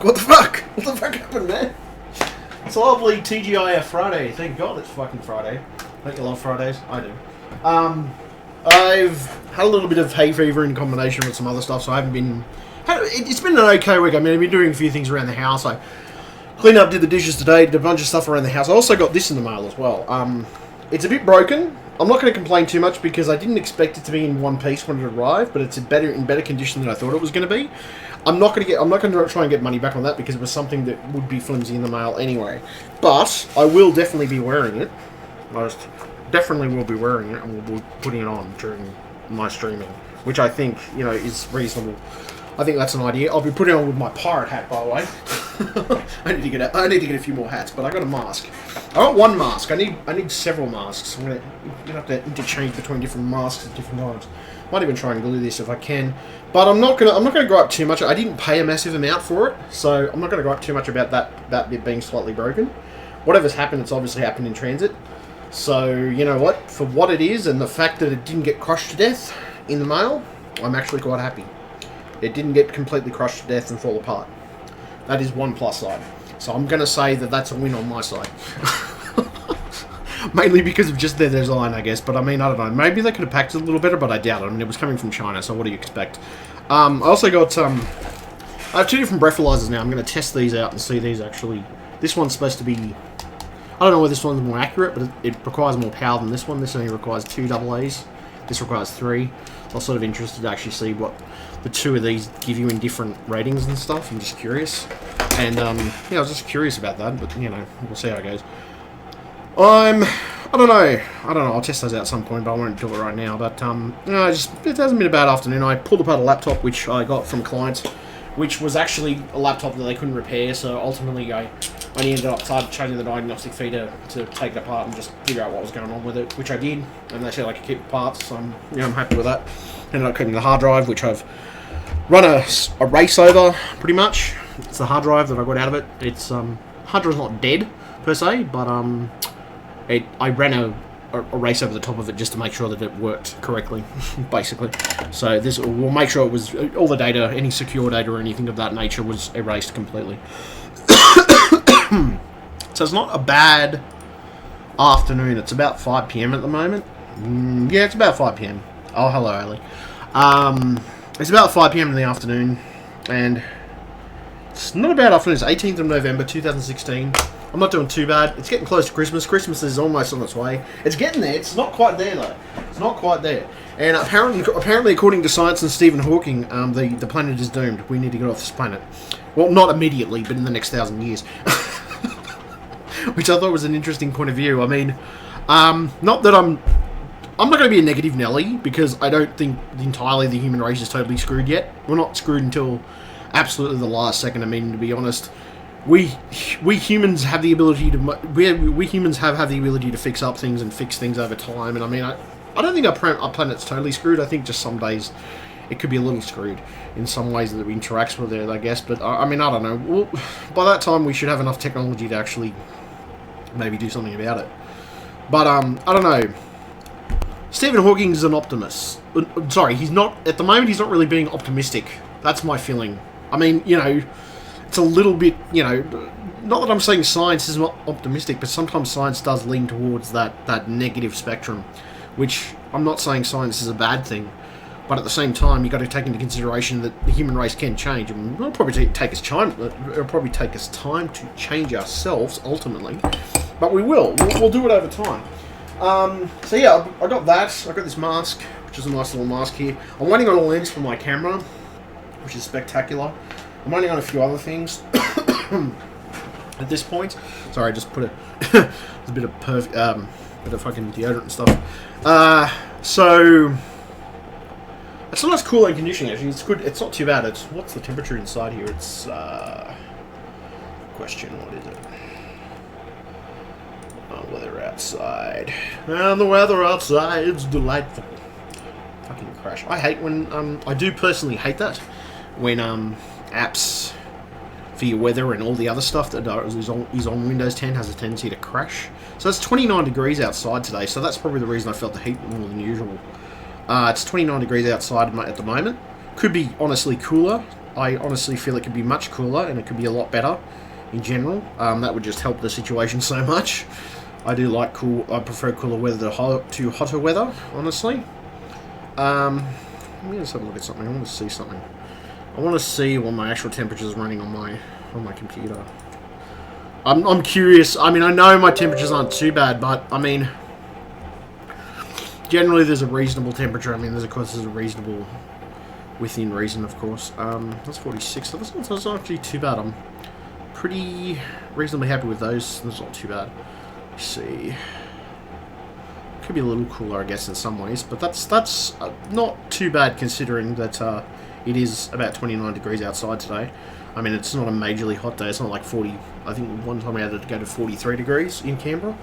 What the fuck? What the fuck happened, man? It's a lovely TGIF Friday. Thank God it's fucking Friday. Don't you love Fridays? I do. I've had a little bit of hay fever in combination with some other stuff, so I haven't been... It's been an okay week. I mean, I've been doing a few things around the house. I cleaned up, did the dishes today, did a bunch of stuff around the house. I also got this in the mail as well. It's a bit broken. I'm not going to complain too much because I didn't expect it to be in one piece when it arrived, but it's in better condition than I thought it was going to be. I'm not going to try and get money back on that because it was something that would be flimsy in the mail anyway. But I will definitely be wearing it. Most definitely will be wearing it, and we'll be putting it on during my streaming, which I think, you know, is reasonable. I think that's an idea. I'll be putting it on with my pirate hat, by the way. I need to get a few more hats, but I got a mask. I got one mask. I need several masks. I'm gonna have to interchange between different masks at different times. Might even try and glue this if I can, but I'm not gonna go up too much. I didn't pay a massive amount for it, so I'm not gonna go up too much about that bit being slightly broken. Whatever's happened, it's obviously happened in transit. So you know what? For what it is, and the fact that it didn't get crushed to death in the mail, I'm actually quite happy. It didn't get completely crushed to death and fall apart. That is one plus side. So I'm going to say that that's a win on my side. Mainly because of just their design, I guess. But I mean, I don't know. Maybe they could have packed it a little better, but I doubt it. I mean, it was coming from China, so what do you expect? I also got... I have two different breathalyzers now. I'm going to test these out and see these actually... This one's supposed to be... I don't know whether this one's more accurate, but it requires more power than this one. This only requires 2 AAs. This requires 3. I was sort of interested to actually see what the two of these give you in different ratings and stuff. I'm just curious. And, yeah, I was just curious about that, but, you know, we'll see how it goes. I don't know. I'll test those out at some point, but I won't do it right now. But, you know, it hasn't been a bad afternoon. I pulled apart a laptop, which I got from clients, which was actually a laptop that they couldn't repair, so ultimately I only ended up changing the diagnostic feeder to take it apart and just figure out what was going on with it, which I did, and they said I could keep the parts, so I'm happy with that. Ended up keeping the hard drive, which I've run a race over, pretty much. It's the hard drive that I got out of it. It's, hard drive's not dead, per se, but, I ran a race over the top of it just to make sure that it worked correctly, basically. So this will make sure it was, all the data, any secure data or anything of that nature was erased completely. So it's not a bad afternoon. It's about 5 PM at the moment. Yeah, it's about 5 PM. Oh, hello, Ali. It's about 5 PM in the afternoon, and it's not a bad afternoon. It's 18th of November, 2016. I'm not doing too bad. It's getting close to Christmas. Christmas is almost on its way. It's getting there. It's not quite there, though. It's not quite there. And apparently according to science and Stephen Hawking, the planet is doomed. We need to get off this planet. Well, not immediately, but in the next 1,000 years. Which I thought was an interesting point of view. I mean, not that I'm not going to be a negative Nelly, because I don't think entirely the human race is totally screwed yet. We're not screwed until absolutely the last second. I mean, to be honest, we humans have the ability to we humans have the ability to fix up things and fix things over time. And I mean, I don't think our planet's totally screwed. I think just some days it could be a little screwed in some ways that it interacts with it, I guess. But I mean, I don't know. Well, by that time, we should have enough technology to actually maybe do something about it. But I don't know. Stephen Hawking is an optimist. Sorry, he's not at the moment. He's not really being optimistic. That's my feeling. I mean, you know, it's a little bit, you know, not that I'm saying science is not optimistic, but sometimes science does lean towards that negative spectrum, which I'm not saying science is a bad thing. But at the same time, you've got to take into consideration that the human race can change, and it'll probably take us time. It'll probably take us time to change ourselves ultimately, but we will. We'll do it over time. So yeah, I got that. I got this mask, which is a nice little mask here. I'm waiting on a lens for my camera, which is spectacular. I'm waiting on a few other things at this point. Sorry, I just put a bit of fucking deodorant and stuff. So. It's a nice cooling conditioning, actually. It's good. It's not too bad. What's the temperature inside here? It's, question, what is it? Oh, weather outside. And the weather outside is delightful. Fucking crash. I hate when, I do personally hate that. When, apps for your weather and all the other stuff that is on Windows 10 has a tendency to crash. So it's 29 degrees outside today, so that's probably the reason I felt the heat more than usual. It's 29 degrees outside at the moment. Could be, honestly, cooler. I honestly feel it could be much cooler and it could be a lot better in general. That would just help the situation so much. I do like cool. I prefer cooler weather to hotter weather, honestly. Let me just have a look at something. I want to see something. I want to see what my actual temperature is running on my computer. I'm curious. I mean, I know my temperatures aren't too bad, but I mean, generally there's a reasonable temperature. I mean, there's a reasonable, within reason, of course. That's 46. That's not actually too bad. I'm pretty reasonably happy with those. That's not too bad. Let's see. Could be a little cooler, I guess, in some ways, but that's not too bad considering that it is about 29 degrees outside today. I mean, it's not a majorly hot day. It's not like 40. I think one time we had to go to 43 degrees in Canberra,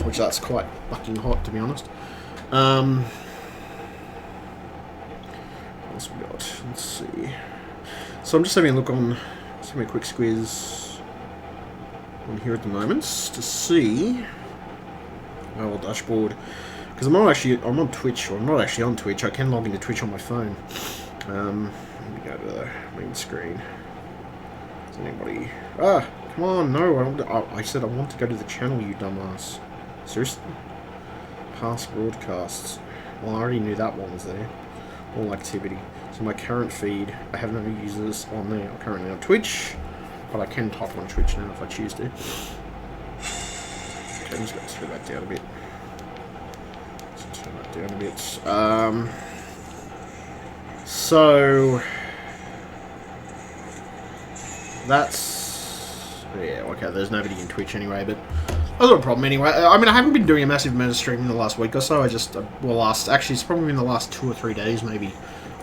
which that's quite fucking hot, to be honest. What else we got? Let's see. So I'm just having a look on. Just having a quick squeeze on here at the moment to see my old dashboard, because I'm on Twitch, or I'm not actually on Twitch. I can log into Twitch on my phone. Let me go to the main screen. Is anybody? Ah, come on! No, I said I want to go to the channel, you dumbass. Seriously? Past broadcasts. Well, I already knew that one was there. All activity. So my current feed, I have no users on there. I'm currently on Twitch, but I can type on Twitch now if I choose to. Okay, I'm just going to turn that down a bit. So that's, yeah, okay, there's nobody in Twitch anyway, but that's not a problem anyway. I mean, I haven't been doing a massive amount of streaming the last week or so. I just, actually, it's probably been the last 2 or 3 days, maybe.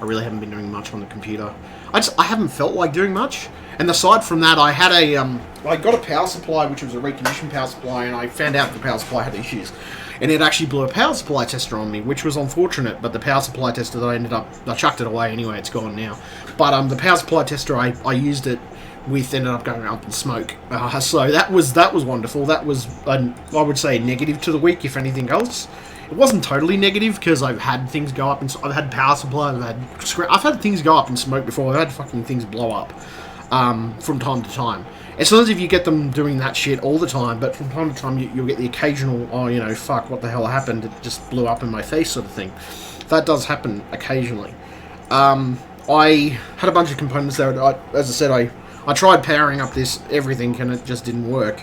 I really haven't been doing much on the computer. I haven't felt like doing much. And aside from that, I had I got a power supply, which was a reconditioned power supply, and I found out the power supply had issues. And it actually blew a power supply tester on me, which was unfortunate, but the power supply tester that I chucked it away anyway, it's gone now. But the power supply tester I used it with ended up going up in smoke. So that was wonderful. That was, I would say, a negative to the week, if anything else. It wasn't totally negative, because I've had things go up, and I've had power supply, I've had things go up in smoke before. I've had fucking things blow up from time to time. As long as if you get them doing that shit all the time, but from time to time you'll get the occasional, oh, you know, fuck, what the hell happened? It just blew up in my face sort of thing. That does happen occasionally. I had a bunch of components there. As I said, I tried powering up everything, and it just didn't work.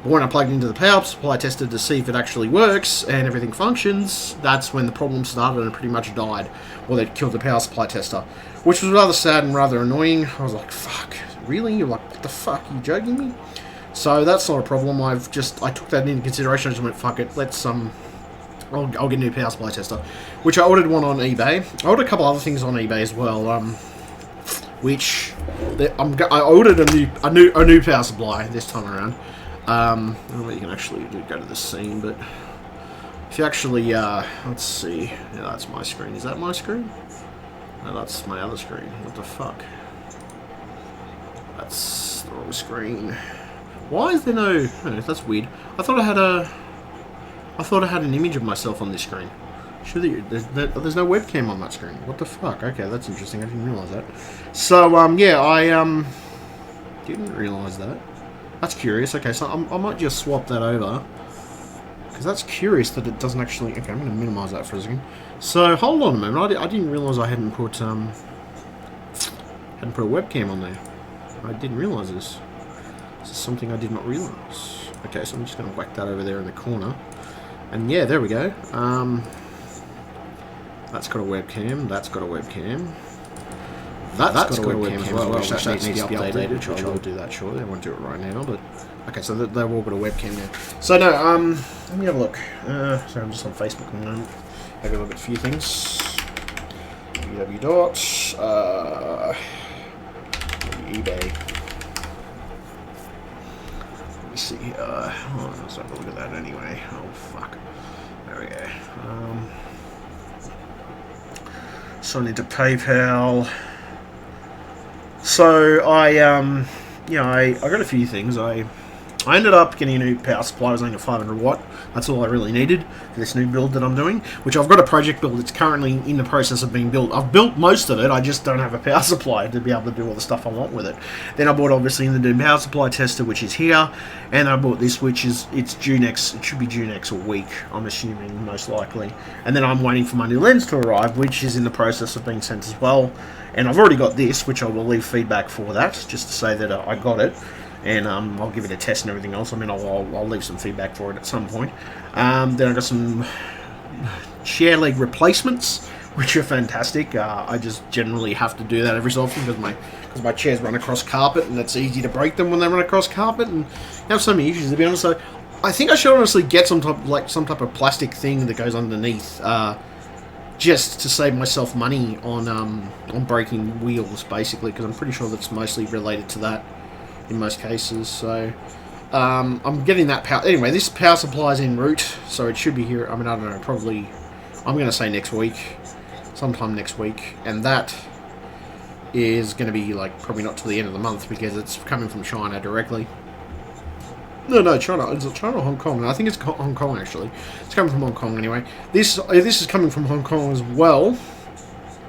But when I plugged into the power supply tester to see if it actually works and everything functions, that's when the problem started and it pretty much died. Well, they killed the power supply tester, which was rather sad and rather annoying. I was like, fuck, really? You're like, what the fuck, are you joking me? So that's not a problem. I took that into consideration. I just went, fuck it, I'll get a new power supply tester, which I ordered one on eBay. I ordered a couple other things on eBay as well, I ordered a new power supply this time around. I don't know what you can actually do, go to the scene, but if you actually, let's see, yeah, that's my screen. Is that my screen? No, that's my other screen. What the fuck? That's the wrong screen. Why is there no, that's weird. I thought I had an image of myself on this screen. Surely there's no webcam on that screen. What the fuck? Okay, that's interesting. I didn't realise that. So, yeah, I didn't realise that. That's curious. Okay, so I might just swap that over, because that's curious that it doesn't actually. Okay, I'm going to minimise that for a second. So hold on a moment. I didn't realise I hadn't put a webcam on there. I didn't realise this. This is something I did not realise. Okay, so I'm just going to whack that over there in the corner, and yeah, there we go. That's got a webcam. That's got a webcam. That's got a webcam as well, which that needs to be updated, which I will do that shortly. I won't do it right now, but okay, so they've all got a webcam now. So no, let me have a look. Sorry, I'm just on Facebook at the moment. Have a look at a few things. eBay. Let me see. Let's have a look at that anyway. Oh fuck. There we go. So I need to PayPal. So I got a few things. I I ended up getting a new power supply. It was only a 500 watt. That's all I really needed for this new build that I'm doing, which I've got a project build. It's currently in the process of being built. I've built most of it. I just don't have a power supply to be able to do all the stuff I want with it. Then I bought obviously the new power supply tester, which is here, and I bought this, which is it should be due next week, I'm assuming, most likely. And then I'm waiting for my new lens to arrive, which is in the process of being sent as well. And I've already got this, which I will leave feedback for that, just to say that I got it. And I'll give it a test and everything else. I mean, I'll leave some feedback for it at some point. Then I got some chair leg replacements, which are fantastic. I just generally have to do that every so often because my chairs run across carpet, and it's easy to break them when they run across carpet, and I have so many issues, to be honest. So I think I should honestly get some type of plastic thing that goes underneath, just to save myself money on breaking wheels, basically, because I'm pretty sure that's mostly related to that in most cases. So I'm getting that power. Anyway, this power supply is en route, so it should be here. I mean, I don't know, probably, I'm going to say next week, sometime next week, and that is going to be like probably not till the end of the month because it's coming from China directly. No, China. Is it China or Hong Kong? I think it's Hong Kong, actually. It's coming from Hong Kong anyway. This is coming from Hong Kong as well.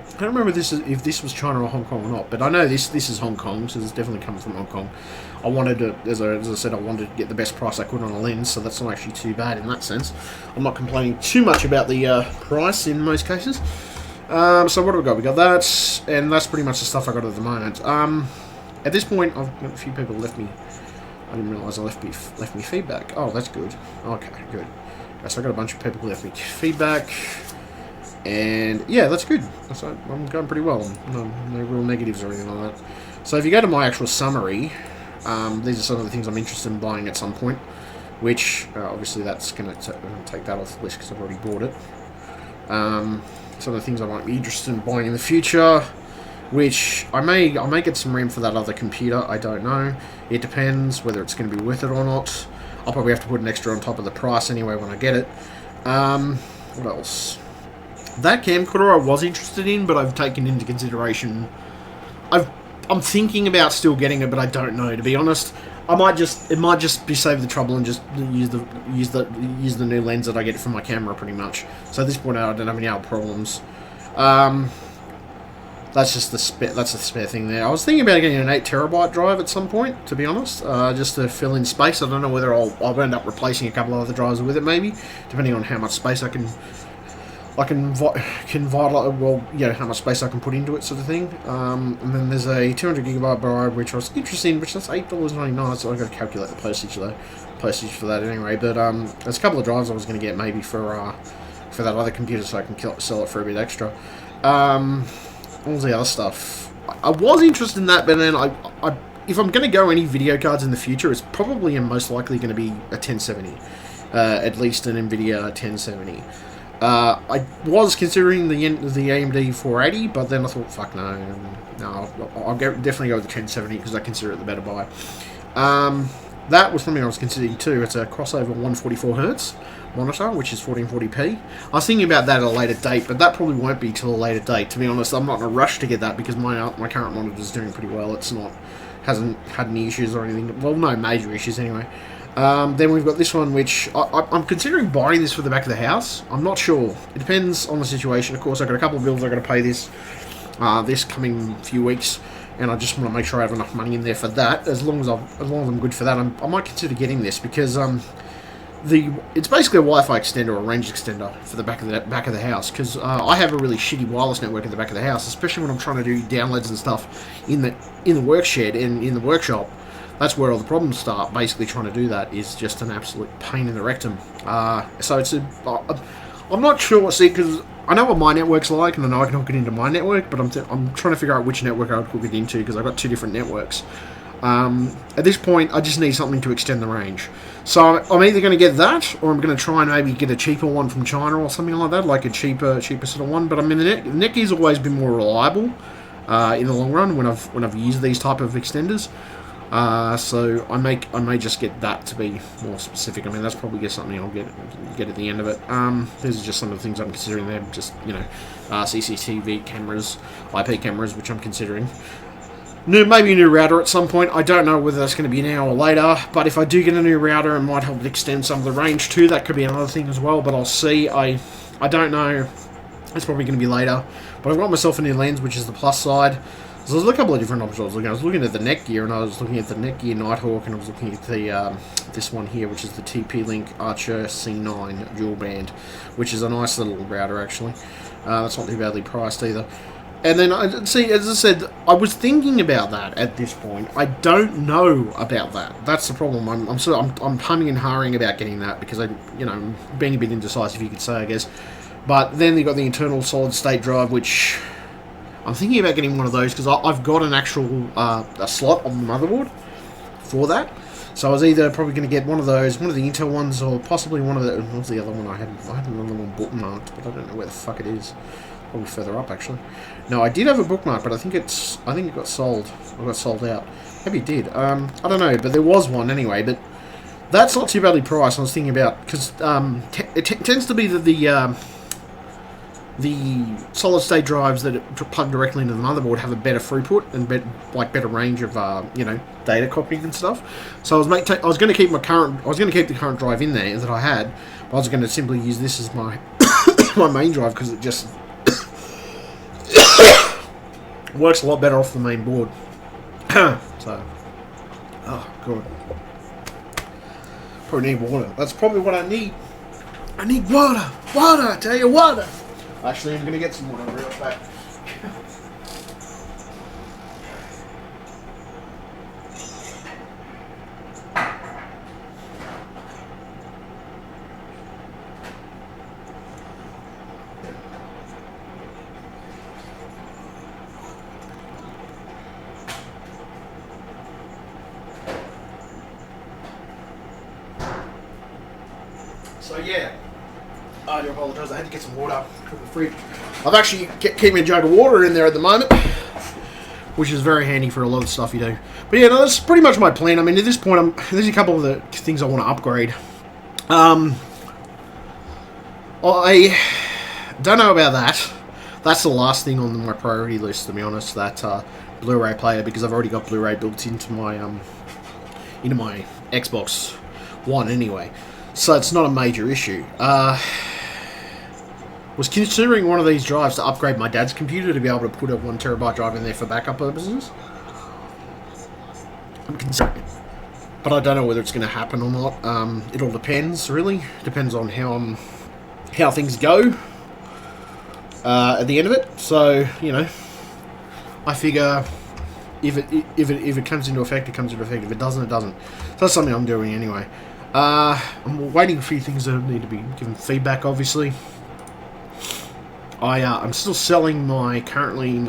I don't remember if this was China or Hong Kong or not, but I know this is Hong Kong, so it's definitely coming from Hong Kong. I wanted to, as I said, I wanted to get the best price I could on a lens, so that's not actually too bad in that sense. I'm not complaining too much about the price in most cases. So what have we got? We got that, and that's pretty much the stuff I got at the moment. At this point, I've got a few people left me. I didn't realise I left me feedback. Oh, that's good. Okay, good. So I got a bunch of people who left me feedback. And yeah, that's good. I'm going pretty well. No real negatives or anything like that. So if you go to my actual summary, these are some of the things I'm interested in buying at some point. Which obviously that's going to take that off the list because I've already bought it. Some of the things I might be interested in buying in the future, which I may get some RAM for that other computer. I don't know. It depends whether it's going to be worth it or not. I'll probably have to put an extra on top of the price anyway when I get it. What else? That camcorder I was interested in, but I've taken into consideration. I'm thinking about still getting it, but I don't know, to be honest. It might just be save the trouble and just use the new lens that I get from my camera, pretty much. So at this point, I don't have any other problems. That's just the spare thing there. I was thinking about getting an 8TB drive at some point, to be honest, just to fill in space. I don't know whether I'll end up replacing a couple of other drives with it, maybe, depending on how much space I can well, yeah, how much space I can put into it, sort of thing. And then there's a 200GB drive, which I was interested in, which is $8.99, so I've got to calculate the postage for that anyway. But there's a couple of drives I was going to get maybe for that other computer, so I can sell it for a bit extra. All the other stuff, I was interested in that, but then if I'm going to go any video cards in the future, it's probably and most likely going to be a 1070, at least an NVIDIA 1070. I was considering the AMD 480, but then I thought, fuck no, I'll definitely go with the 1070 because I consider it the better buy. That was something I was considering too. It's a crossover 144Hz monitor, which is 1440p. I was thinking about that at a later date, but that probably won't be till a later date. To be honest, I'm not in a rush to get that because my current monitor is doing pretty well. Hasn't had any issues or anything. Well, no major issues anyway. Then we've got this one, which I'm considering buying this for the back of the house. I'm not sure. It depends on the situation. Of course, I've got a couple of bills I've got to pay this coming few weeks, and I just want to make sure I have enough money in there for that. As long as I'm good for that, I might consider getting this because it's basically a Wi-Fi extender or a range extender for the back of the house. Because I have a really shitty wireless network at the back of the house, especially when I'm trying to do downloads and stuff in the work shed and in the workshop. That's where all the problems start. Basically, trying to do that is just an absolute pain in the rectum. So I'm not sure. See, because I know what my network's like, and I know I can hook it into my network, but I'm trying to figure out which network I would hook it into because I've got two different networks. At this point, I just need something to extend the range. So I'm either going to get that, or I'm going to try and maybe get a cheaper one from China or something like that, like a cheaper sort of one. But I mean, the Necky's always been more reliable in the long run when I've used these type of extenders. So I may just get that to be more specific. I mean, that's probably just something I'll get at the end of it. These are just some of the things I'm considering there. Just, CCTV cameras, IP cameras, which I'm considering. maybe a new router at some point. I don't know whether that's going to be now or later, but if I do get a new router, it might help extend some of the range too. That could be another thing as well, but I'll see. I don't know. It's probably going to be later. But I've got myself a new lens, which is the plus side. So there's a couple of different options I was looking at the Netgear, and I was looking at the Netgear Nighthawk, and I was looking at the this one here, which is the TP-Link Archer C9 dual band, which is a nice little router, actually. That's not too badly priced either. And then, see, as I said, I was thinking about that at this point. I don't know about that. That's the problem. I'm humming and hawing about getting that because I'm being a bit indecisive, you could say, I guess. But then you've got the internal solid-state drive, which I'm thinking about getting one of those because I've got an actual a slot on the motherboard for that. So I was either probably going to get one of those, one of the Intel ones, or possibly one of the... What was the other one I had? I had another one bookmarked, but I don't know where the fuck it is. Probably further up, actually. No, I did have a bookmark, but I think it got sold. Or got sold out. Maybe it did. I don't know, but there was one anyway. But that's not too badly priced. I was thinking about because it tends to be that the solid-state drives that plug directly into the motherboard have a better throughput and better range of data copying and stuff. So I was going to keep the current drive in there that I had. But I was going to simply use this as my my main drive because it just works a lot better off the main board. So, oh god, probably need water. That's probably what I need. I need water. Water. I tell you, water. Actually, I'm gonna get some water real fast. So yeah, I do apologise. I had to get some water from the fridge. I've actually keeping a jug of water in there at the moment, which is very handy for a lot of stuff you do. But yeah, no, that's pretty much my plan. I mean, at this point, there's a couple of the things I want to upgrade. I don't know about that. That's the last thing on my priority list, to be honest. That Blu-ray player, because I've already got Blu-ray built into my Xbox One anyway. So it's not a major issue. Was considering one of these drives to upgrade my dad's computer to be able to put a 1 terabyte drive in there for backup purposes. I'm considering, but I don't know whether it's going to happen or not. It all depends, really. Depends on how things go at the end of it. So I figure if it comes into effect, it comes into effect. If it doesn't, it doesn't. So that's something I'm doing anyway. I'm waiting for a few things that need to be given feedback, obviously. I'm still selling my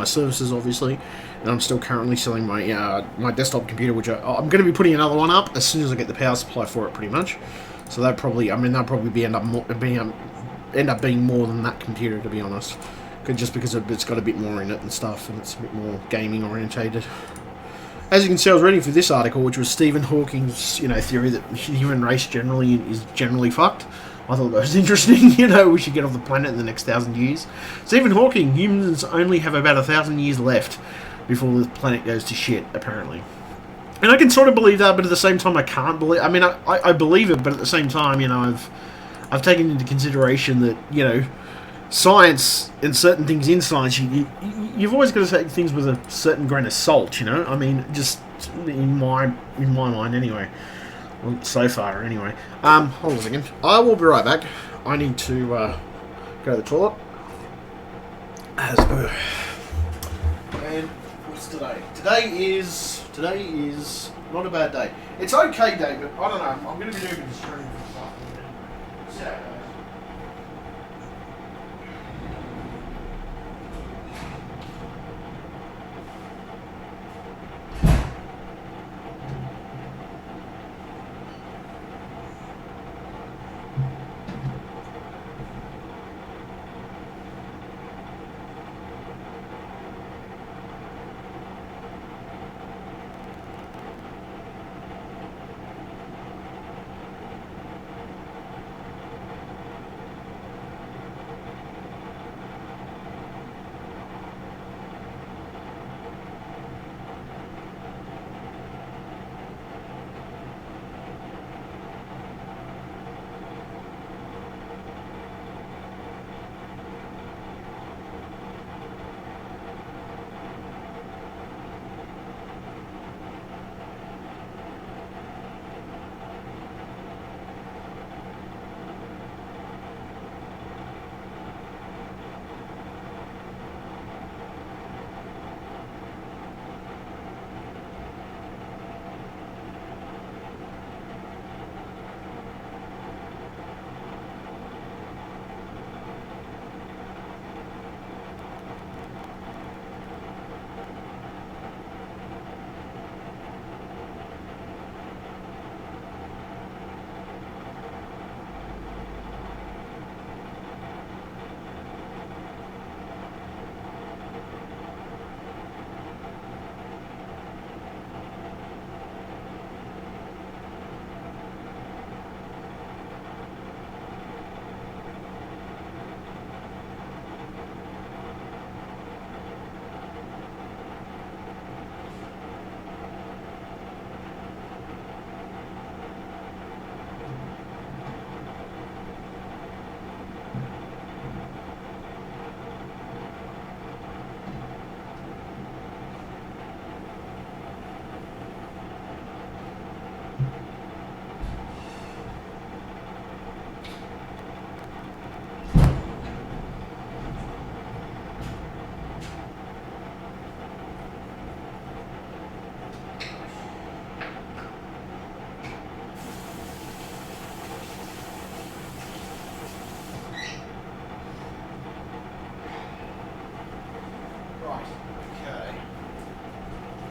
services, obviously, and I'm still currently selling my my desktop computer, which I'm going to be putting another one up as soon as I get the power supply for it, pretty much. So that'll probably end up being more than that computer, to be honest, just because it's got a bit more in it and stuff, and it's a bit more gaming orientated. As you can see, I was reading for this article, which was Stephen Hawking's, theory that the human race is generally fucked. I thought that was interesting. We should get off the planet in the next 1,000 years. Stephen Hawking, humans only have about 1,000 years left before the planet goes to shit, apparently. And I can sort of believe that, but at the same time, I can't believe. I mean, I believe it, but at the same time, I've taken into consideration that science and certain things in science, you've always got to take things with a certain grain of salt. I mean, just in my mind, anyway. Well, so far, anyway. Hold on a second. I will be right back. I need to go to the toilet. And what's today? Today is not a bad day. It's okay day, but I don't know. I'm going to be doing this stream for a while. Yeah.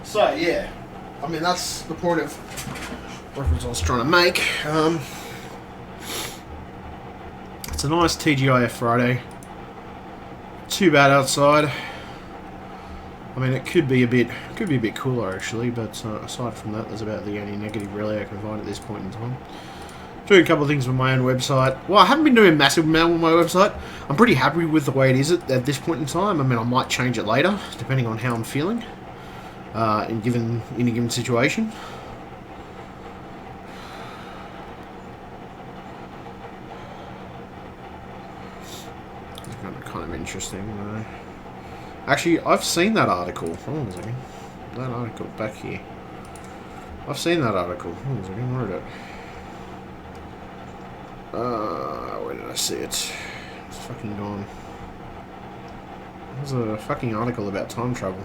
So, yeah. I mean, that's the point of reference I was trying to make. It's a nice TGIF Friday. Too bad outside. I mean, it could be a bit cooler actually, but aside from that, there's about the only negative really I can find at this point in time. Doing a couple of things with my own website. Well, I haven't been doing a massive amount with my website. I'm pretty happy with the way it is at this point in time. I mean, I might change it later, depending on how I'm feeling in a given situation. It's kind of interesting. Actually, I've seen that article. Hold on a second. That article back here. I've seen that article. Hold on a second. Where is it? Where did I see it? It's fucking gone. There's a fucking article about time travel.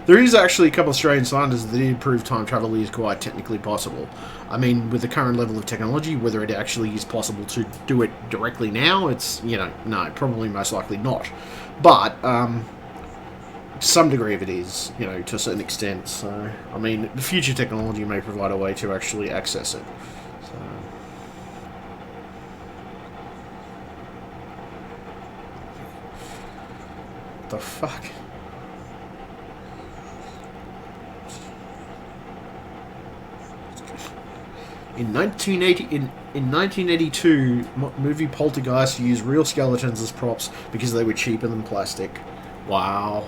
There is actually a couple of Australian scientists that did prove time travel is quite technically possible. I mean, with the current level of technology, whether it actually is possible to do it directly now, it's, you know, no, probably most likely not. But, some degree of it is, you know, to a certain extent. So, I mean, the future technology may provide a way to actually access it. So, what the fuck? In 1982, movie Poltergeist used real skeletons as props because they were cheaper than plastic. Wow.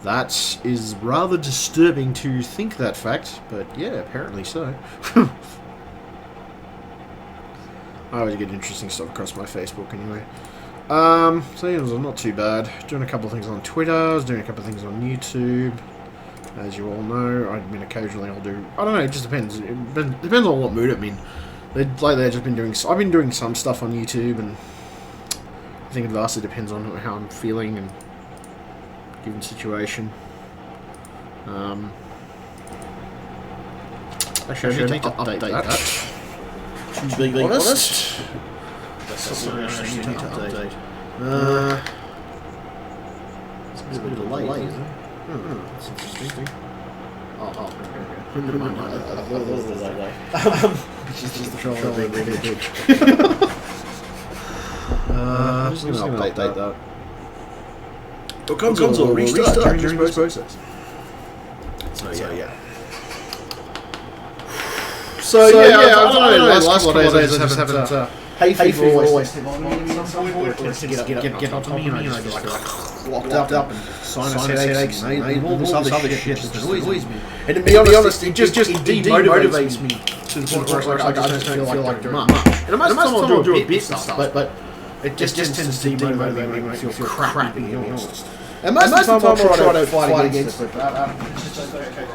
That is rather disturbing to think that fact, but yeah, apparently so. I always get interesting stuff across my Facebook anyway. So yeah, it was not too bad. Doing a couple of things on Twitter, I was doing a couple of things on YouTube. As you all know, I mean, occasionally I'll do... I don't know, it just depends. It depends on what mood I'm in. Lately I've just been doing... I've been doing some stuff on YouTube, and I think it vastly depends on how I'm feeling and given situation. Actually, I need to update that. To be honest. That's something I need to update. It's a bit of a delay, isn't it? That's interesting. Oh, okay. Never mind. She's just the troll being really big. I'm just going to update that. Your console will restart during this process. So yeah. So yeah, I don't know. The last couple of days I just haven't. Hay fever always hit on me at some point. It tends to get onto me, and I just feel like locked up and sinus headaches and all this other shit that just annoys me. And to be honest, it just demotivates me to the point where I just don't feel like doing much. And most of the time I'll do a bit stuff, but it just tends to demotivate me and make me feel crappy, to be honest. And most of the time I'll try to fight against it, but it's just okay.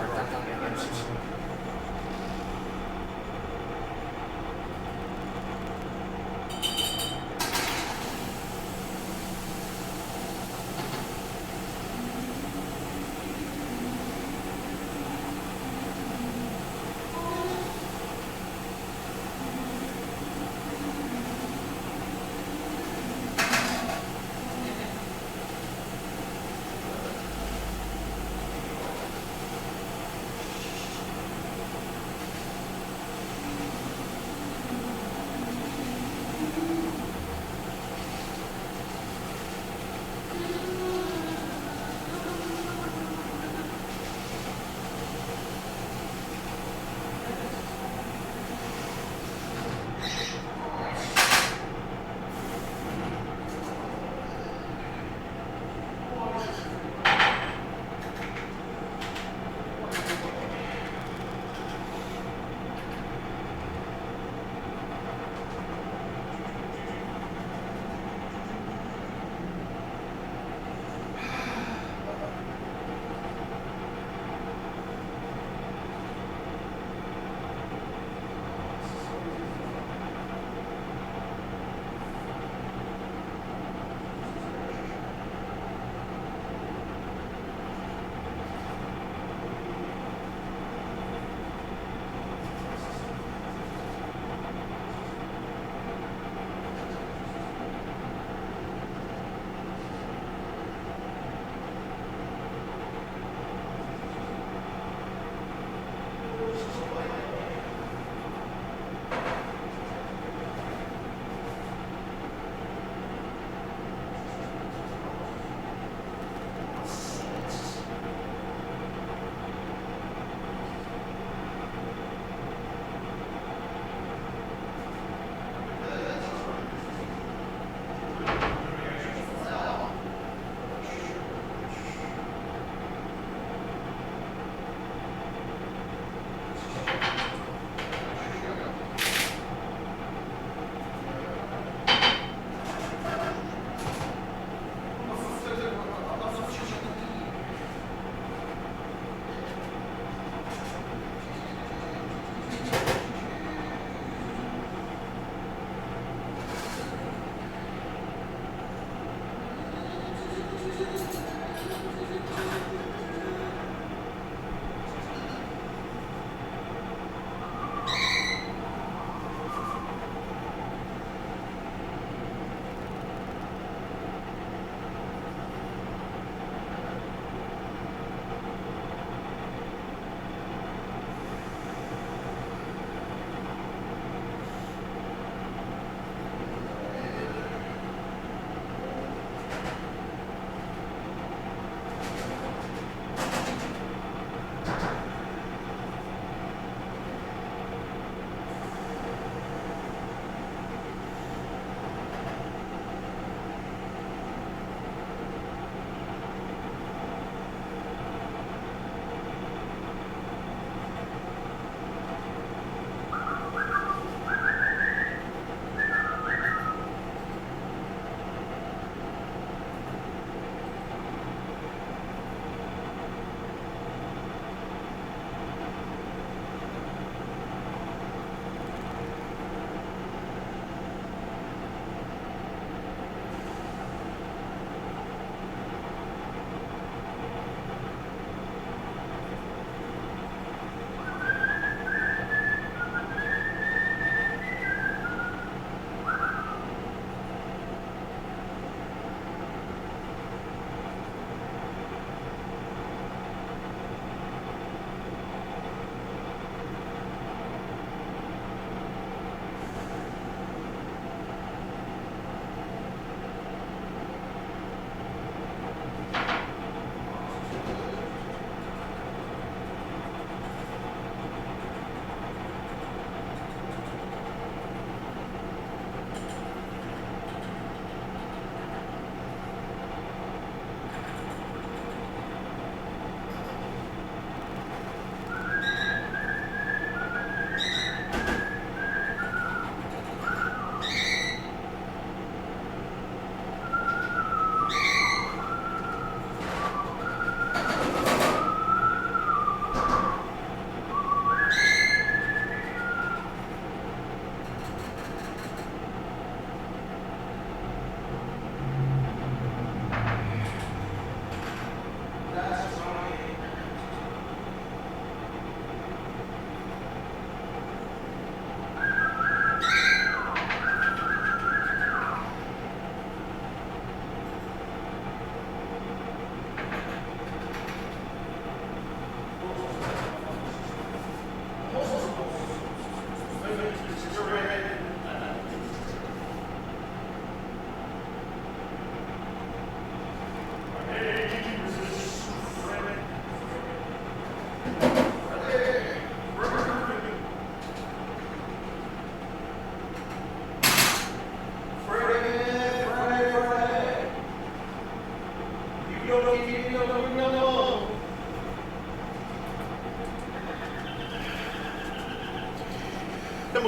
La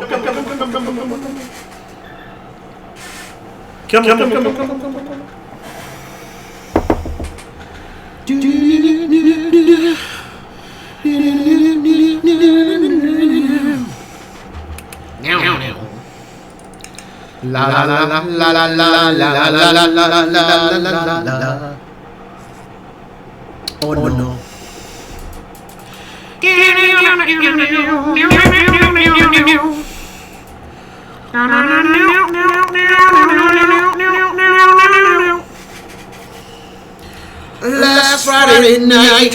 la la la la la la la la la la la la la. Oh no. Last Friday night.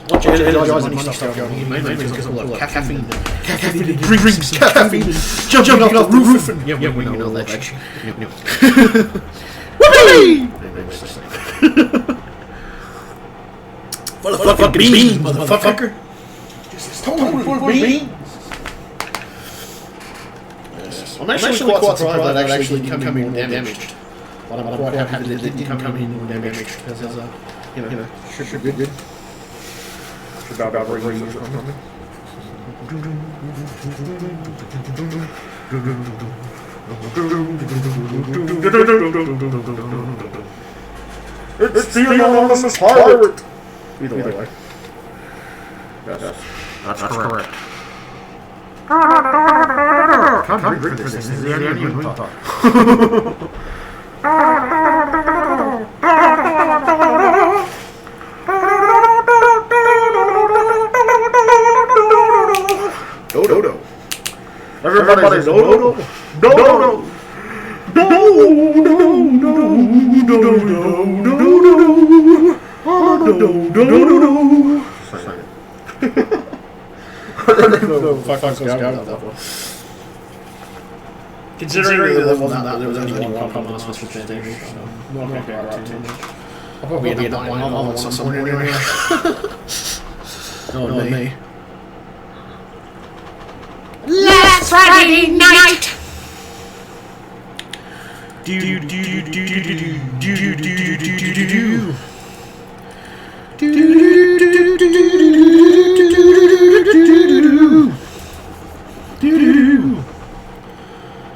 Watch out, stop going. Because of caffeine. Caffeine drinks. Caffeine. Jumping off the roof. Yeah, we know that shit. Whoopee! Fuck beans, motherfucker. Just totally for beans. I'm actually quite surprised that actually didn't come in more damaged. But I'm quite happy that it didn't come in more damaged. Because there's a, you know, should be good. Should be about bringing it from me. It's the anonymous pirate! Either way. That's correct. Can't drink this. This is the only thought. Dodo. Everybody's dodo. Dodo. Considering there wasn't that, there was only one podcast which was finished. I'll probably end up buying another one at some point anyway. Not me. Last Friday night.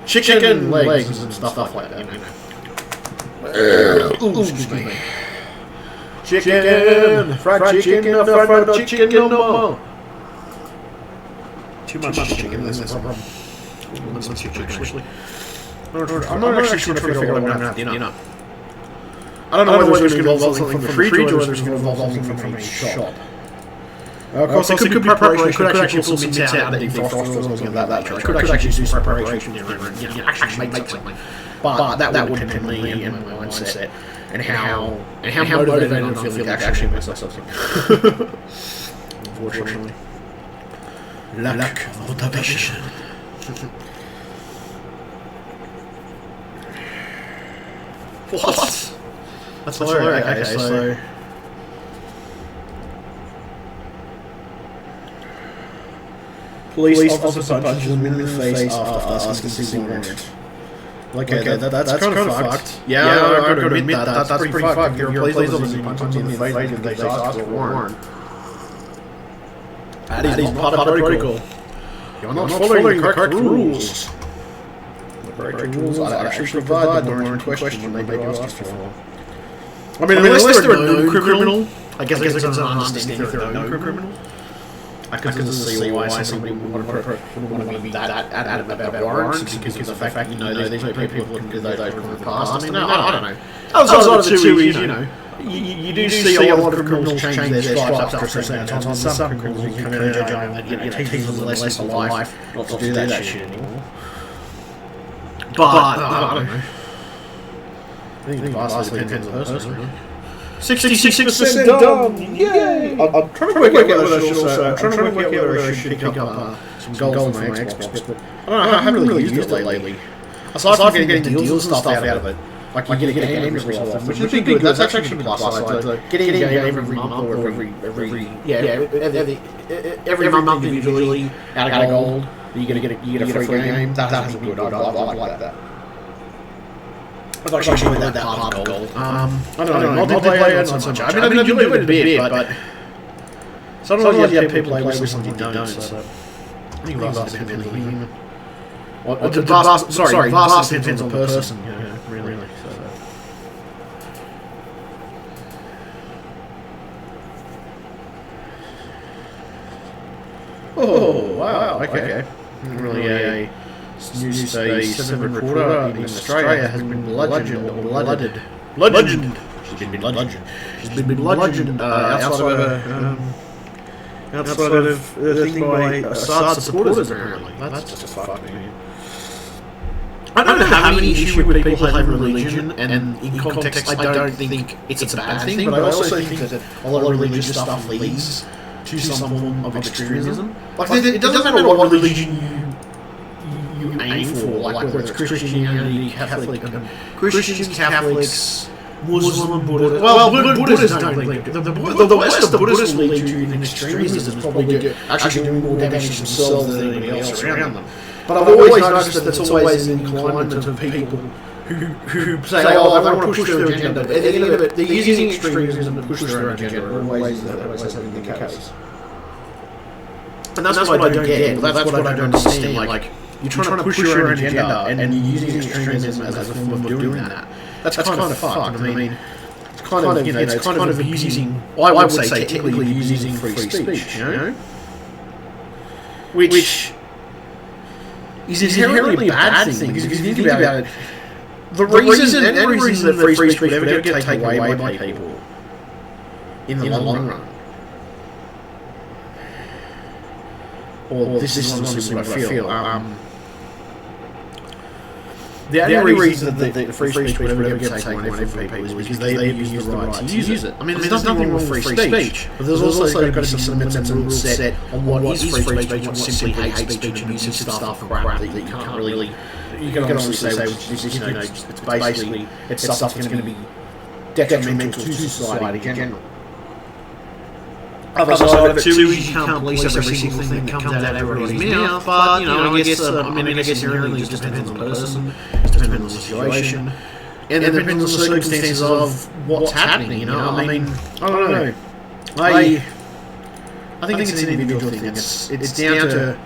Chicken legs and stuff like that. Ooh, excuse me. Chicken, fried chicken, fried chicken, no more. Too much chicken, that's the problem. I'm not actually sure to figure out what I'm going to have for dinner. I don't know whether it's going to involve something from the fridge or whether it's going to involve something from a shop. Of course, it could be preparation. Could actually pull some mince out and defrost or something of that nature. I could actually do some preparation and actually make something. But that would depend on me and my mindset and how motivated I'm feeling to actually make something. Unfortunately. Lack of motivation. What? That's hilarious. Okay, so... Police officer punches him in the face after asking to see warrant. Okay, that's kind of fucked. Yeah, I've got to admit that's pretty fucked. You're a police officer punches him in the face because they asked for a warrant. That is part of protocol. You're not following the correct rules. The correct rules are actually provide the warrant in question when they do ask for one. I mean, unless they're a known criminal, I guess I can understand if they're a known criminal. I can see why somebody would want to be that adamant about warrants because of the fact that, you know, there's people who can do those in the past. I mean, I don't know. Outside of the two is, you know, you do see a lot of criminals change their stripes after a certain amount of time. Some criminals you come in and you know, teach them the lesson for life not to do that shit anymore. But, I don't know. I think it vastly depends on the person. 66% done! Yay! I'm trying to work out whether I should pick up some gold from my Xbox, but I don't know, I haven't really used it lately. Aside from getting the deals and stuff out of it, like you get a game every so often, which is pretty good. That's actually the plus side. So getting a game every month or every month individually out of gold, you get a free game. That's good. I like that. I've actually enjoyed that part of gold. I don't know, multiplayer, not so much. I mean, I've enjoyed it a bit, but Sometimes you have people play with something you don't, so I think vastly depends on the human. Vastly depends on the person, really. So. Oh, wow, okay. Really a news day 7 reporter in Australia has been bludgeoned or blooded. Bludgeoned. She's been bludgeoned. She's been bludgeoned outside of the thing by Assad supporters, apparently. That's just fucking. I don't have any issue with people having religion, and in context, I don't think it's a bad thing, but I also think that a lot of religious stuff leads to some form of extremism. Like, it doesn't matter what religion you aim for, like whether it's Christianity, Catholic, Christians, Catholics, Muslim, Buddhist. Well, Buddhists don't lead. The West of Buddhists will lead to in extremism is probably actually doing more damage to themselves than anybody else around them. But I've always noticed that it's always an inclination of people who say, oh, I want to push their agenda. At the end of it, they're using extremism to push their own agenda in ways that always hasn't been the case. And that's what I don't get. That's what I don't understand. Like, you're trying to push your own agenda and you're using extremism as a form of doing that. That's kind of fucked. I mean, it's kind of using, I would say technically using free speech, you know? Which is inherently a bad thing, because if you think about it, the reason that free speech would ever get taken away by people in the long run, or this is honestly what I feel, the only reason that the free speech would ever get taken away from people is because they use the right to use it. I mean, there's nothing wrong with free speech, but there's also got to be some limits and rules set on what is free speech and what's simply hate speech and abusive stuff and crap that you can't really. You can honestly say, it's basically it's stuff that's going to be detrimental to society in general. Other side of it too is you can't police every single thing that comes out of everybody's mouth, but I guess it really just depends on the person, it depends on the situation, and it depends on the circumstances of what's happening. I mean, I don't know. I think it's an individual thing. It's down to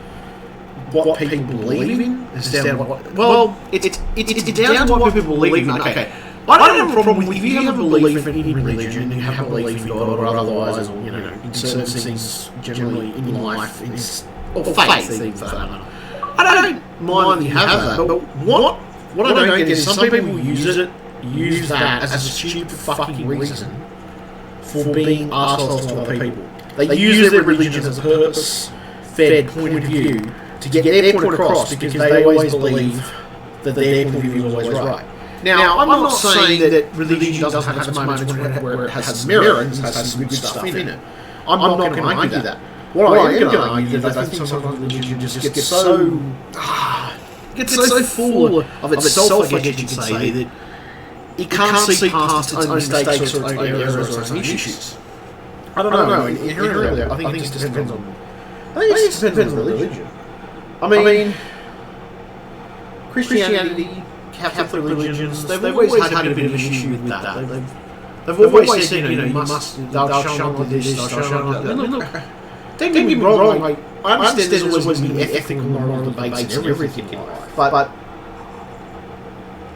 what people believe in instead of what. It's down to what people believe in. Okay. I don't have a problem with if you have a belief in religion, and you have a belief in God or otherwise, or in certain things generally in life, or faith even for that matter. I don't mind that you have that, but what I don't get is some people use that as a stupid fucking reason for being arseholes to other people. They use their religion as a purpose-fed point of view to get their point across because they always believe that their point of view is always right. Now, I'm not saying that religion doesn't have its moments where it has merit and has some good stuff in it. I'm not going to argue that. What I am going to argue is that I think sometimes religion just gets so full of itself, I guess you could say, that it can't see past its own mistakes or its own errors or its own issues. I don't know. Inherently, I think it just depends on. I think it just depends on religion. I mean, Christianity, Catholic religions, they've always had a bit of an issue with that. They've always said, you must, thou shalt not this, thou shalt not that. Look, don't get me wrong, like, I understand there's always been ethical and moral debates and everything in life, but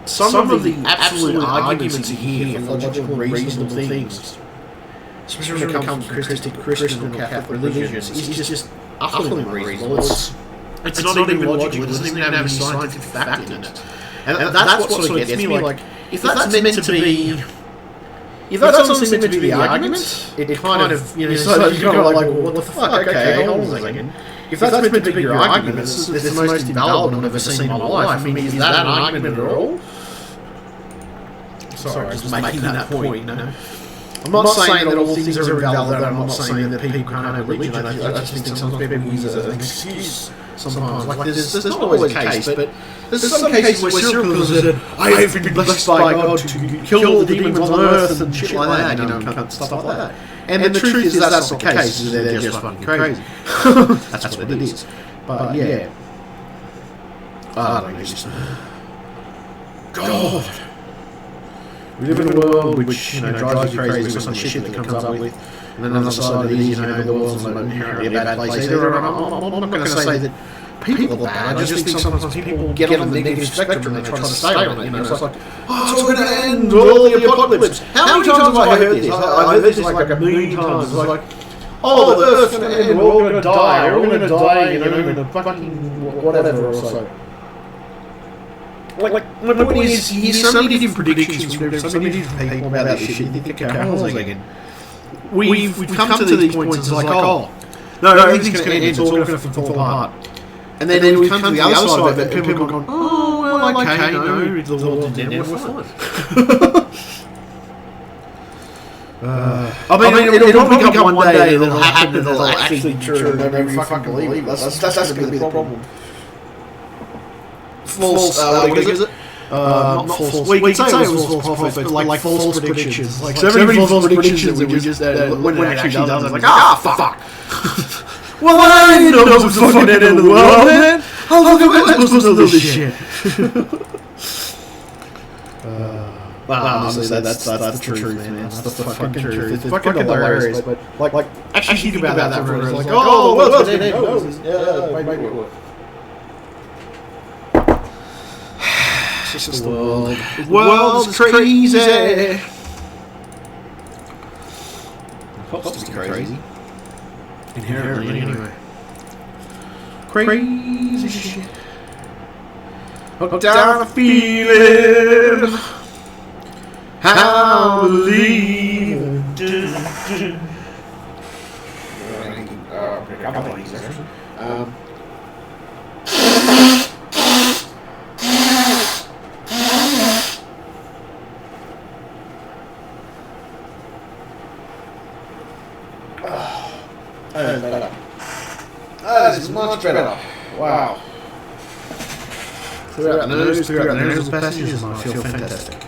some of the absolute arguments you hear for logical and reasonable things, especially when it comes to Christian or Catholic religions, is just utterly unreasonable. It's not even logical, it doesn't even have any scientific fact in it. And that's what sort of gets me, like, if that's meant to be... If that's not meant to be the argument, it kind of, so you kind of like, well, what the fuck, okay, hold on a second. If that's meant to be your argument, it's the most invalid one I've ever seen in my life. I mean, is that an argument at all? Sorry, just making that point, I'm not saying that all things are invalid, I'm not saying that people can't have religion. I just think sometimes people use it as an excuse. Sometimes, like, there's not always a case, but there's some cases where serial killers said, I have been blessed by God to kill the demons on earth and shit like that, and stuff like that. And the truth is that's not the case, they're just fucking crazy. That's what it is. But yeah. I don't know, just... God! We live in a world which drives you crazy with some of the shit that comes up with. And then on the other side of it is, the world's not inherently a bad place either. And I'm not going to say that people are bad. I just think sometimes people get on the negative spectrum and they try to stay on it. It's like, oh, it's all going to end, all the apocalypse. How many times have I heard this? I heard this like a million times. It's like, oh, the Earth's going to end, we're all going to die, we're all going to die, in a fucking whatever or so. Like, my point is, you hear so many different predictions from so many different people about this shit. You think, okay, hold on a second. We've come to these points, it's like, oh, no, everything's going to end, it's all going to fall apart. And then we come to the other side of it, and people are going, oh, well, okay, no, the world didn't end, we're fine. I mean, it'll probably come one day that it'll happen, and it'll actually be true, and nobody fucking believe it. That's going to be the problem. False, what is it? Not false. Well, you can say it was false prophets, but like false predictions. Like so many false predictions that we just, when it actually does, it's like, fuck. Well, I didn't know it was the fucking end of the world, man. How long am I supposed to know this shit? Honestly, that's the truth, man. That's the fucking truth. It's fucking hilarious, but like actually think about that for a minute. It's like, oh, the world's going to end. Yeah, maybe it will. It's just the world. The world's crazy. Supposed to be crazy. Inherently, anyway. Crazy shit. Hooked down a feeling. How to believe. A couple of these, actually. That is much better. Wow. Clear out the nose, clear out the nasal passages, and I feel fantastic.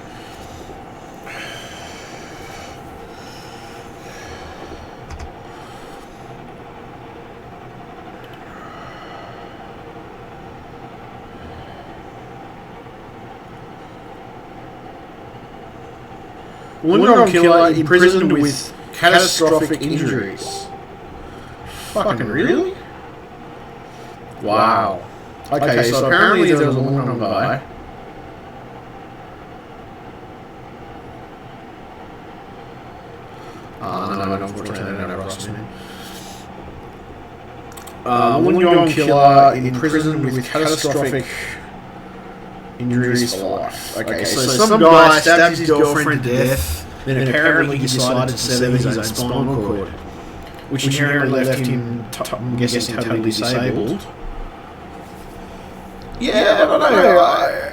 One-armed killer imprisoned with catastrophic injuries. Fucking really? Wow. Okay, so apparently there was a long-armed guy. No, unfortunately, I never asked him. One-armed killer imprisoned with catastrophic injuries for life. Okay, so some guy stabbed his girlfriend to death, then apparently he decided to sever his own spinal cord, which inherently left him, I'm guessing, totally disabled. Yeah, I don't know.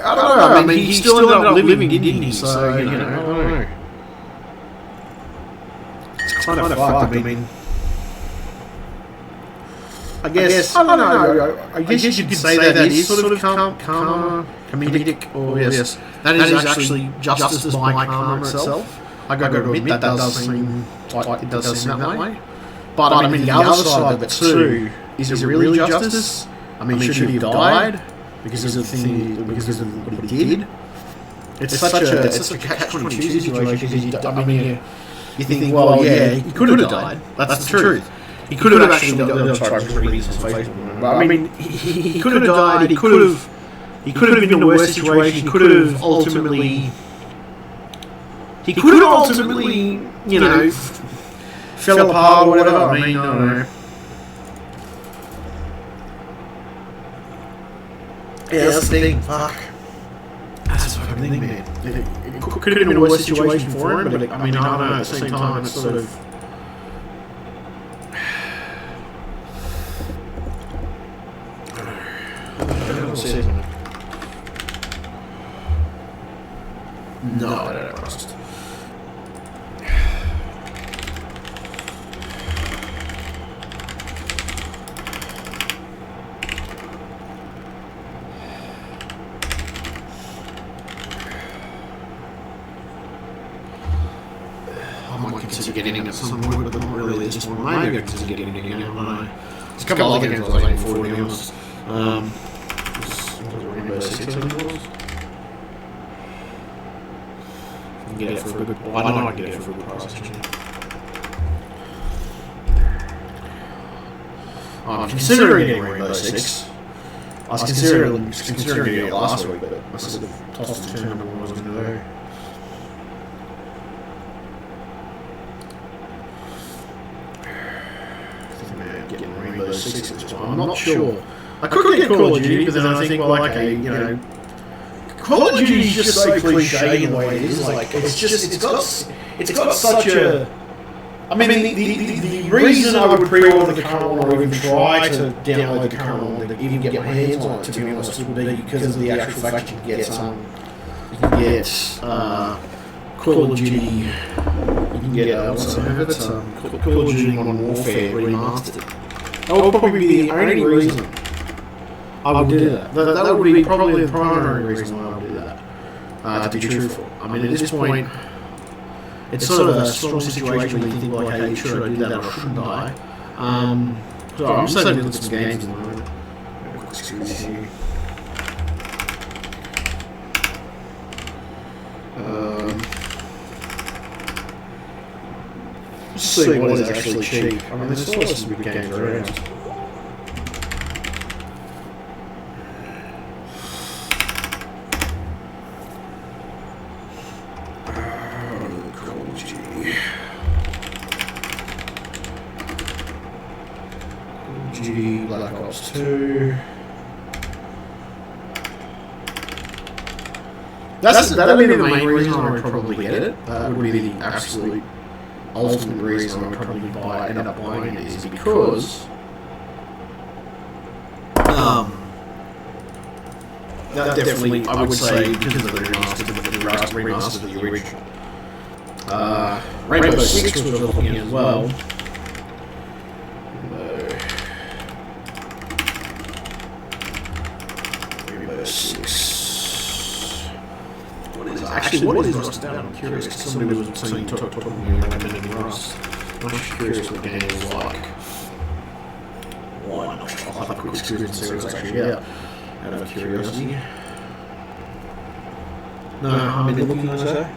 I don't know. I mean, he still ended up living, didn't he? So, you know, I don't know. It's kind of fucked. I mean, I guess, I don't know. I guess you could say that is sort of comedic. Or yes, that is actually justice by karma itself. I got to admit that does seem like it does seem that way. But I mean, the other side of it too, is it really justice? I mean, should he have died because of the thing, because of what he did? It's such a catch-22 situation. Because you think, well, yeah, he could have died. That's the truth. He could have actually done. I mean, he could have died. He could have been in a worse situation. He could have ultimately. You know, fell apart or whatever. I mean, I don't know. Yeah, that's the thing. Fuck. That's the fucking thing, man. It could have been a worse situation for him, but I mean, I don't know. At the same time, it's sort of. No, I don't trust. I might consider getting it at some point, but not really at this point. Maybe I consider getting it again. I don't know. There's a couple of other games I was waiting for, to be honest. Rainbow Six, I think it was. Get it for a good. Well, I know I can get it for a good price, actually. I'm considering getting Rainbow Six. I was considering getting it last week, but I sort of tossed and turned on what I was going to do. Getting Rainbow Six at this point. I'm not sure. I could get Call of Duty, but then I think, well, okay, you know, Call of Duty is just so cliche in the way it is. Like, it's got such a. I mean, the reason I would pre-order the current one or even try to download the current one, to even get my hands on it, to be honest, would be because of the actual fact you can get Call of Duty. You can get what's the name of it? Call of Duty Modern Warfare Remastered. That would probably be the only reason I would do that. That would be probably the primary reason why I would do that. To be truthful, I mean, at this point, it's sort of a strong situation where you think, like, hey, should I do that or shouldn't I? So I'm just looking at some games at the moment. Excuse me. Just see what is actually cheap. I mean, there's always some good games around. Black Ops 2. That'll be the main reason I would probably get it. That would be the absolute ultimate reason I would probably end up buying it, is because that definitely, I would say, because of the remastered of the original. Rainbow Six was looking at as well. Actually, what is Rust about? I'm curious, because somebody was saying talking to me recommending Rust. I'm just curious what the game is like. One, I'll have a quick experience and see what it's actually about. Out of curiosity. No, I'm in looking, I say.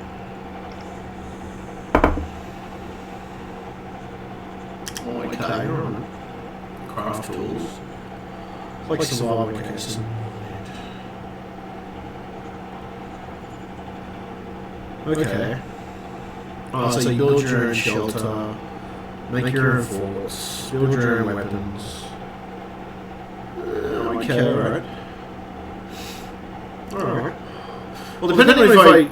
Oh, okay, alright. Craft tools. Like survival mechanism. Okay. So you build your own shelter, make your own forts, build your own weapons. Okay, alright. Alright. Well, depending on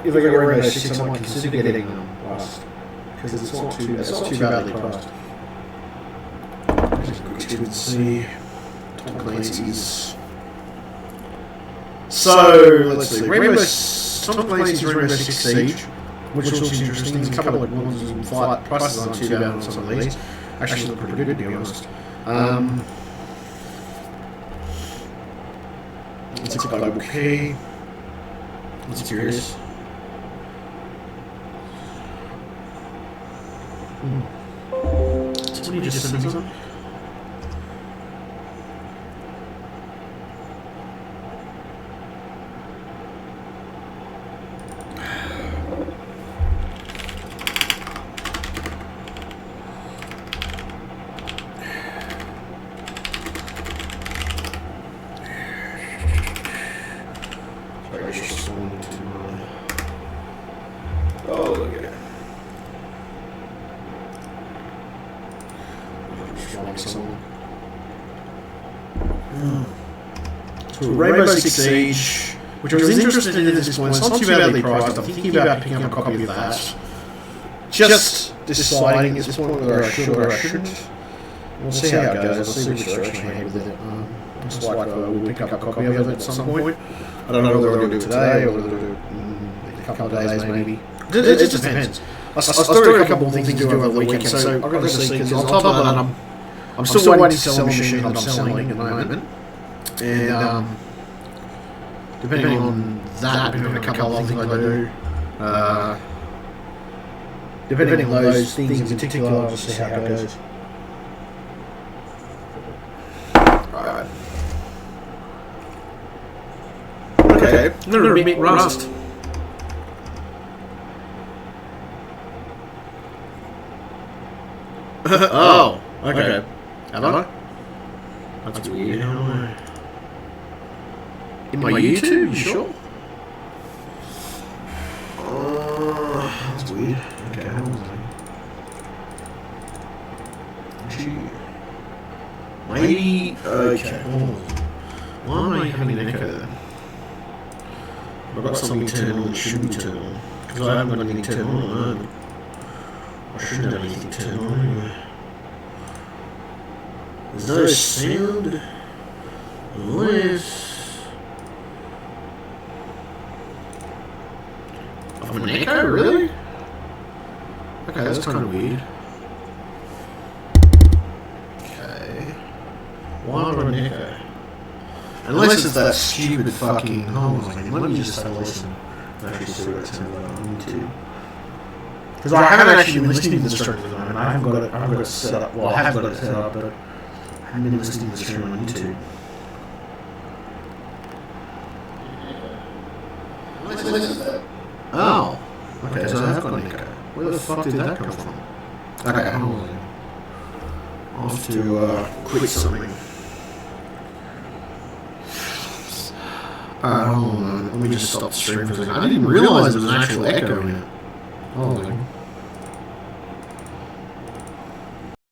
if I get Rainbow Six, I might consider getting Rust, because it's not too badly priced. Just good to see. Tom Clancy's. So let's see. Tom Clancy's Rainbow Six Siege, which looks interesting. There's a couple of ones and flight prices aren't too bad on some of these. Actually look pretty good, to be honest. It's a global key. That's curious. Somebody just sent me something? Oh, look at it. So Rainbow Six Siege, which I was interested in at this point. It's not too badly priced. I'm thinking about picking up a copy of that. Just deciding at this point whether I should or I shouldn't. We'll see how it goes. I'll see which direction I head with it. Just like we'll pick up a copy of it at some point. I don't know whether I'll do it today or whether I'll do it in a couple of days maybe. It just depends. I still got a couple of things to do over the weekend, so I've got to see, because on top of that, I'm still waiting to sell the machine that I'm selling at the moment. And depending on that, depending on a couple of other things I do, depending on those things in particular, I'll just see how it goes. Alright. Okay, I'm going to admit Rust. Oh, okay. Have I? That's weird. How do I... In my YouTube? You sure? That's weird. Okay, hold on a second. Maybe... Okay, hold on. Why am I having an echo then? I've got something turned on that shouldn't be turned on. Because I haven't got anything turned on at the moment. I shouldn't have anything turned on anyway. There's no sound unless of an echo, really? Okay, that's kind of weird. Okay. Why have I got an echo? Unless it's that stupid fucking... Hold on a second, let me just have a listen. Actually see what it sounds like on YouTube. Because I haven't actually been listening to the stream at the moment. I haven't got it set up. Well, I have got it set up, but I haven't been listening to the stream on YouTube. Oh. Okay, so I have got an echo. Where the fuck did that come from? Okay, hold on. I'll have to quit something. Alright, hold on. Let me just stop the stream for a second. I didn't realise there was an actual echo in it. Hold on.